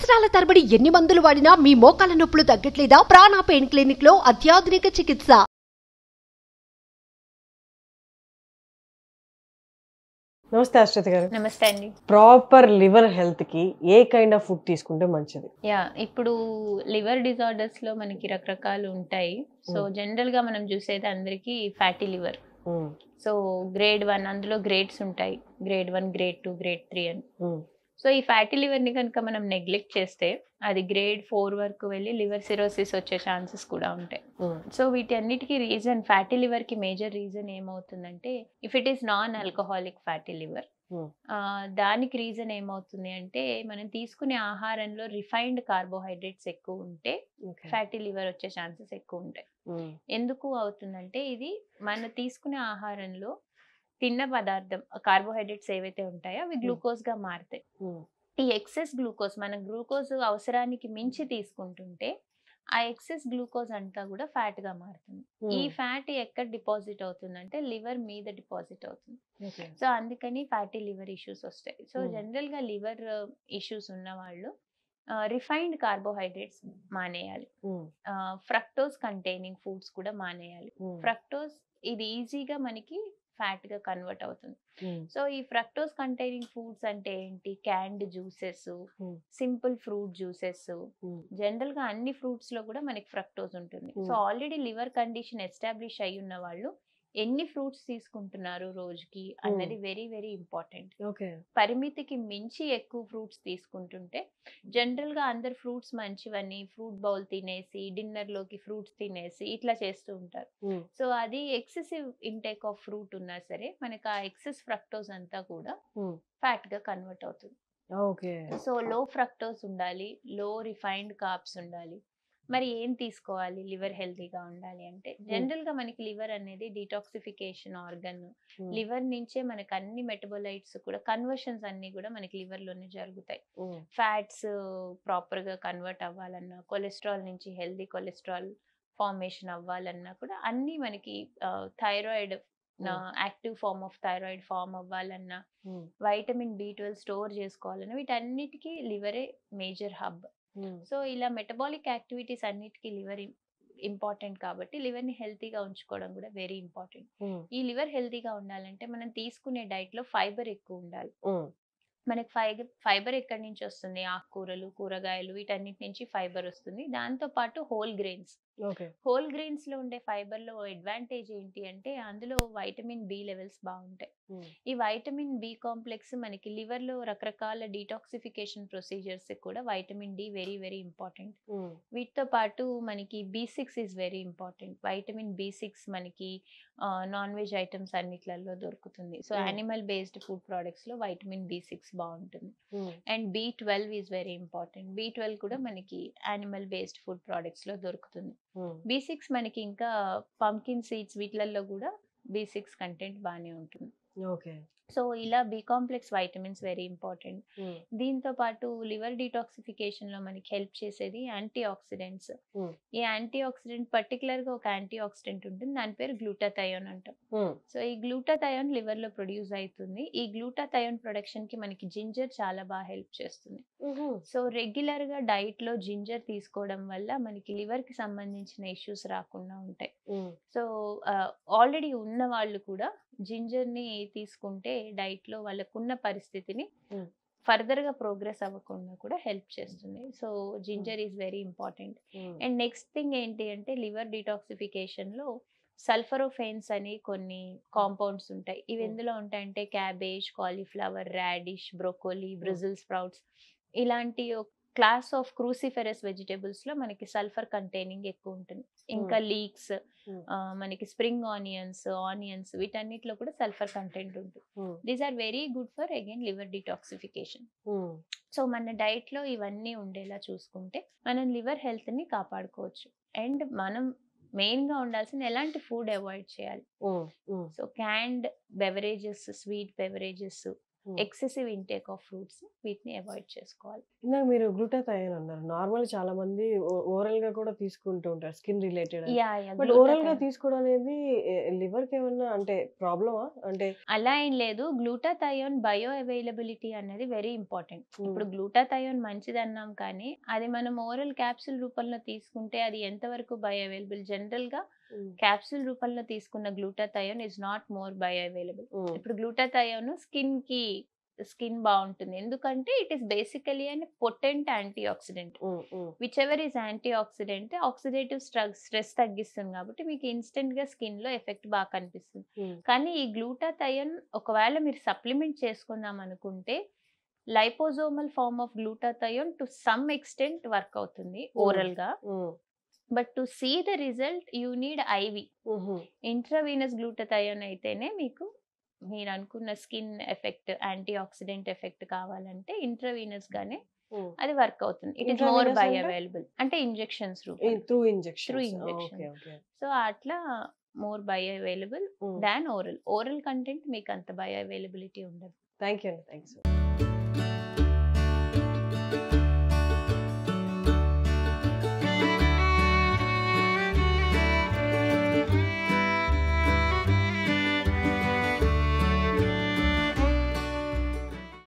సంవత్సరాల తరబడి ఎన్ని మందులు వాడినా మీ మోకాల నొప్పులు తగ్గట్లేదా? ప్రాణ పెయిన్ క్లినిక్ లో అత్యాధునిక చికిత్స. నమస్తే అశ్వత్ గారు. నమస్తే అండి. ప్రాపర్ లివర్ హెల్త్ కి ఏ కైండ్ ఆఫ్ ఫుడ్ తీసుకుంటే మంచిది? ఇప్పుడు లివర్ డిజార్డర్స్ లో మనకి రకరకాలు ఉంటాయి. సో జనరల్ గా మనం చూసేది అందరికి ఫ్యాటీ లివర్. సో గ్రేడ్ 1 అందులో గ్రేడ్స్ ఉంటాయి, గ్రేడ్ 1, గ్రేడ్ 2, గ్రేడ్ 3 అని. సో ఈ ఫ్యాటీ లివర్ ని కనుక మనం నెగ్లెక్ట్ చేస్తే అది గ్రేడ్ 4 వరకు వెళ్ళి లివర్ సిరోసిస్ వచ్చే ఛాన్సెస్ కూడా ఉంటాయి. సో వీటి అన్నిటికీ రీజన్, ఫ్యాటీ లివర్ కి మేజర్ రీజన్ ఏమవుతుందంటే if it is non alcoholic fatty liver, దానికి రీజన్ ఏమవుతుంది అంటే మనం తీసుకునే ఆహారంలో రిఫైన్డ్ కార్బోహైడ్రేట్స్ ఎక్కువ ఉంటే ఫ్యాటీ లివర్ వచ్చే ఛాన్సెస్ ఎక్కువ ఉంటాయి. ఎందుకు అవుతుందంటే ఇది మన తీసుకునే ఆహారంలో తిన్న పదార్థం కార్బోహైడ్రేట్స్ ఏవైతే ఉంటాయో అవి గ్లూకోజ్ గా మారుతాయి. ఈ ఎక్సెస్ గ్లూకోజ్, మన గ్లూకోజ్ అవసరానికి మించి తీసుకుంటుంటే ఆ ఎక్సెస్ గ్లూకోజ్ అంతా కూడా ఫ్యాట్ గా మారుతుంది. ఈ ఫ్యాట్ ఎక్కడ డిపాజిట్ అవుతుందంటే లివర్ మీద డిపాజిట్ అవుతుంది. సో అందుకని ఫ్యాటీ లివర్ ఇష్యూస్ వస్తాయి. సో జనరల్ గా లివర్ ఇష్యూస్ ఉన్న వాళ్ళు రిఫైన్డ్ కార్బోహైడ్రేట్స్ మానేయాలి. ఫ్రక్టోజ్ కంటైనింగ్ ఫుడ్స్ కూడా మానేయాలి. ఫ్రక్టోజ్ ఇది ఈజీగా మనకి ఫ్యాట్ గా కన్వర్ట్ అవుతుంది. సో ఈ ఫ్రక్టోజ్ కంటైనింగ్ ఫుడ్స్ అంటే ఏంటి? Canned juices, simple fruit juices. General గా అన్ని ఫ్రూట్స్ లో కూడా మనకి ఫ్రక్టోజ్ ఉంటుంది. So already liver condition establish అయి ఉన్న వాళ్ళు ఎన్ని ఫ్రూట్స్ తీసుకుంటున్నారు రోజుకి అన్నది వెరీ వెరీ ఇంపార్టెంట్. పరిమితికి మించి ఎక్కువ ఫ్రూట్స్ తీసుకుంటుంటే, జనరల్ గా అందరు ఫ్రూట్స్ మంచివని ఫ్రూట్ బౌల్ తినేసి డిన్నర్ లోకి ఫ్రూట్స్ తినేసి ఇట్లా చేస్తూ ఉంటారు. సో అది ఎక్సెసివ్ ఇంటేక్ ఆఫ్ ఫ్రూట్ ఉన్నా సరే మనకి ఆ ఎక్సెస్ ఫ్రక్టోజ్ అంతా కూడా ఫ్యాట్ గా కన్వర్ట్ అవుతుంది. సో లో ఫ్రక్టోజ్ ఉండాలి, లో రిఫైన్డ్ కార్బ్స్ ఉండాలి. మరి ఏం తీసుకోవాలి లివర్ హెల్తీగా ఉండాలి అంటే? జనరల్ గా మనకి లివర్ అనేది డిటాక్సిఫికేషన్ ఆర్గన్. లివర్ నుంచే మనకి అన్ని మెటబోలైట్స్ కూడా కన్వర్షన్స్ అన్ని కూడా మనకి లివర్ లోనే జరుగుతాయి. ఫ్యాట్స్ ప్రాపర్ గా కన్వర్ట్ అవ్వాలన్నా, కొలెస్ట్రాల్ నుంచి హెల్తీ కొలెస్ట్రాల్ ఫార్మేషన్ అవ్వాలన్నా కూడా అన్ని మనకి thyroid active form of thyroid form అవ్వాలన్నా, వైటమిన్ B12 స్టోర్ చేసుకోవాలన్నా వీటన్నిటికీ లివరే మేజర్ హబ్. సో ఇలా మెటబాలిక్ యాక్టివిటీస్ అన్నిటికీ లివర్ ఇంపార్టెంట్ కాబట్టి లివర్ ని హెల్తీగా ఉంచుకోవడం కూడా వెరీ ఇంపార్టెంట్. ఈ లివర్ హెల్తీగా ఉండాలంటే మనం తీసుకునే డైట్ లో ఫైబర్ ఎక్కువ ఉండాలి. మనకి ఫైబర్ ఎక్కడి నుంచి వస్తుంది? ఆకుకూరలు, కూరగాయలు వీటన్నిటి నుంచి ఫైబర్ వస్తుంది. దాంతో పాటు హోల్ గ్రెయిన్స్. హోల్ గ్రెయిన్స్ లో ఉండే ఫైబర్ లో అడ్వాంటేజ్ ఏంటి అంటే అందులో వైటమిన్ B లెవెల్స్ బాగుంటాయి. ఈ వైటమిన్ B కాంప్లెక్స్ మనకి లివర్ లో రకరకాల డీటాక్సిఫికేషన్ ప్రొసీజర్స్ కూడా vitamin D very very important. వీటితో పాటు మనకి B6 is very important. Vitamin B6 మనకి నాన్ వెజ్ ఐటమ్స్ అన్నిట్లలో దొరుకుతుంది. So animal based food products లో వైటమిన్ B6 బాగుంటుంది. And B12 is very important. B12 కూడా మనకి యానిమల్ బేస్డ్ ఫుడ్ ప్రొడక్ట్స్ లో దొరుకుతుంది. B6 మనకి ఇంకా పంకిన్ సీడ్స్ వీటిలలో కూడా B6 కంటెంట్ బాగానే ఉంటుంది. సో ఇలా B complex vitamins very important. దీంతో పాటు లివర్ డిటాక్సిఫికేషన్ లో మనకి హెల్ప్ చేసేది యాంటీ ఆక్సిడెంట్స్. ఈ యాంటీ ఆక్సిడెంట్ పర్టికులర్ గా ఒక యాంటీ ఆక్సిడెంట్ ఉంటుంది, దాని పేరు గ్లూటాథయోన్ అంటాం. సో ఈ గ్లూటాథయోన్ లివర్ లో ప్రొడ్యూస్ అవుతుంది. ఈ గ్లూటాథయోన్ ప్రొడక్షన్ కి మనకి జింజర్ చాలా బాగా హెల్ప్ చేస్తుంది. సో రెగ్యులర్ గా డైట్ లో జింజర్ తీసుకోవడం వల్ల మనకి లివర్ కి సంబంధించిన ఇష్యూస్ రాకుండా ఉంటాయి. సో ఆల్రెడీ ఉన్న వాళ్ళు కూడా జింజర్ ని తీసుకుంటే డైట్ లో వాళ్ళకున్న పరిస్థితిని ఫర్దర్ గా ప్రోగ్రెస్ అవ్వకుండా కూడా హెల్ప్ చేస్తుంది. So ginger is very important. And next thing ఏంటి అంటే లివర్ డిటాక్సిఫికేషన్ లో సల్ఫరోఫెన్స్ అని కొన్ని కాంపౌండ్స్ ఉంటాయి. ఇవి ఎందులో ఉంటాయంటే cabbage, cauliflower, radish, broccoli, Brazil sprouts ఇలాంటి క్లాస్ ఆఫ్ క్రూసిఫెరస్ వెజిటేబుల్స్ లో మనకి సల్ఫర్ కంటైనింగ్ ఎక్కువ ఉంటుంది. ఇంకా లీక్స్, మనకి స్ప్రింగ్ ఆనియన్స్ వీటన్నిటిలో కూడా సల్ఫర్ కంటెంట్ ఉంటుంది. These are very good for again liver detoxification. So మన డైట్ లో ఇవన్నీ ఉండేలా చూసుకుంటే మనం లివర్ హెల్త్ ని కాపాడుకోవచ్చు. అండ్ మనం మెయిన్ గా ఉండాల్సిన ఎలాంటి ఫుడ్ అవాయిడ్ చేయాలి? So క్యాండ్ beverages, sweet beverages, excessive intake of fruits వీటిని అవాయిడ్ చేసుకోవాలి. ఇందాక మీరు గ్లూటాథయోన్ అన్నారు. నార్మల్ చాలా మంది ఓరల్ గా కూడా తీసుకుంటూ ఉంటారు స్కిన్ రిలేటెడ్. బట్ ఓరల్ గా తీసుకోవడం అనేది లివర్ కి ఏమన్నా అంటే ప్రాబ్లమా? అంటే అలా ఏం లేదు. గ్లూటాథయోన్ బయో అవైలబిలిటీ అనేది వెరీ ఇంపార్టెంట్. ఇప్పుడు గ్లూటాథయోన్ మంచిది అన్నాం కానీ అది మనం ఓరల్ క్యాప్సూల్ రూపంలో తీసుకుంటే అది ఎంతవరకు బయో అవైలబుల్? జనరల్ గా క్యాప్సూల్ రూపంలో తీసుకున్న glutathione is not more bio available. ఇప్పుడు గ్లూటాథయోన్ స్కిన్ బాగుంటుంది ఎందుకంటే it is basically and potent anti oxidant. Which ever is anti oxidant oxidative stress తగ్గిస్తుంది కాబట్టి మీకు ఇన్స్టెంట్ గా స్కిన్ లో ఎఫెక్ట్ బాగా కనిపిస్తుంది. కానీ ఈ గ్లూటాథయోన్ ఒకవేళ మీరు సప్లిమెంట్ చేసుకుందాం అనుకుంటే liposomal form of glutathione to some extent work అవుతుంది ఓరల్ గా. But to see the result you need IV. Intravenous glutathione అయితేనే మీకు మీరు అనుకున్న skin effect antioxidant effect కావాలంటే ఇంట్రావీనస్ గానే అది వర్క్ అవుతుంది. It is more bioavailable అంటే ఇంజెక్షన్స్ త్రూ ఇంజెక్షన్. సో అట్లా more bioavailable than oral content మీకు అంత బయో అవైలబిలిటీ ఉండదు. Thank you.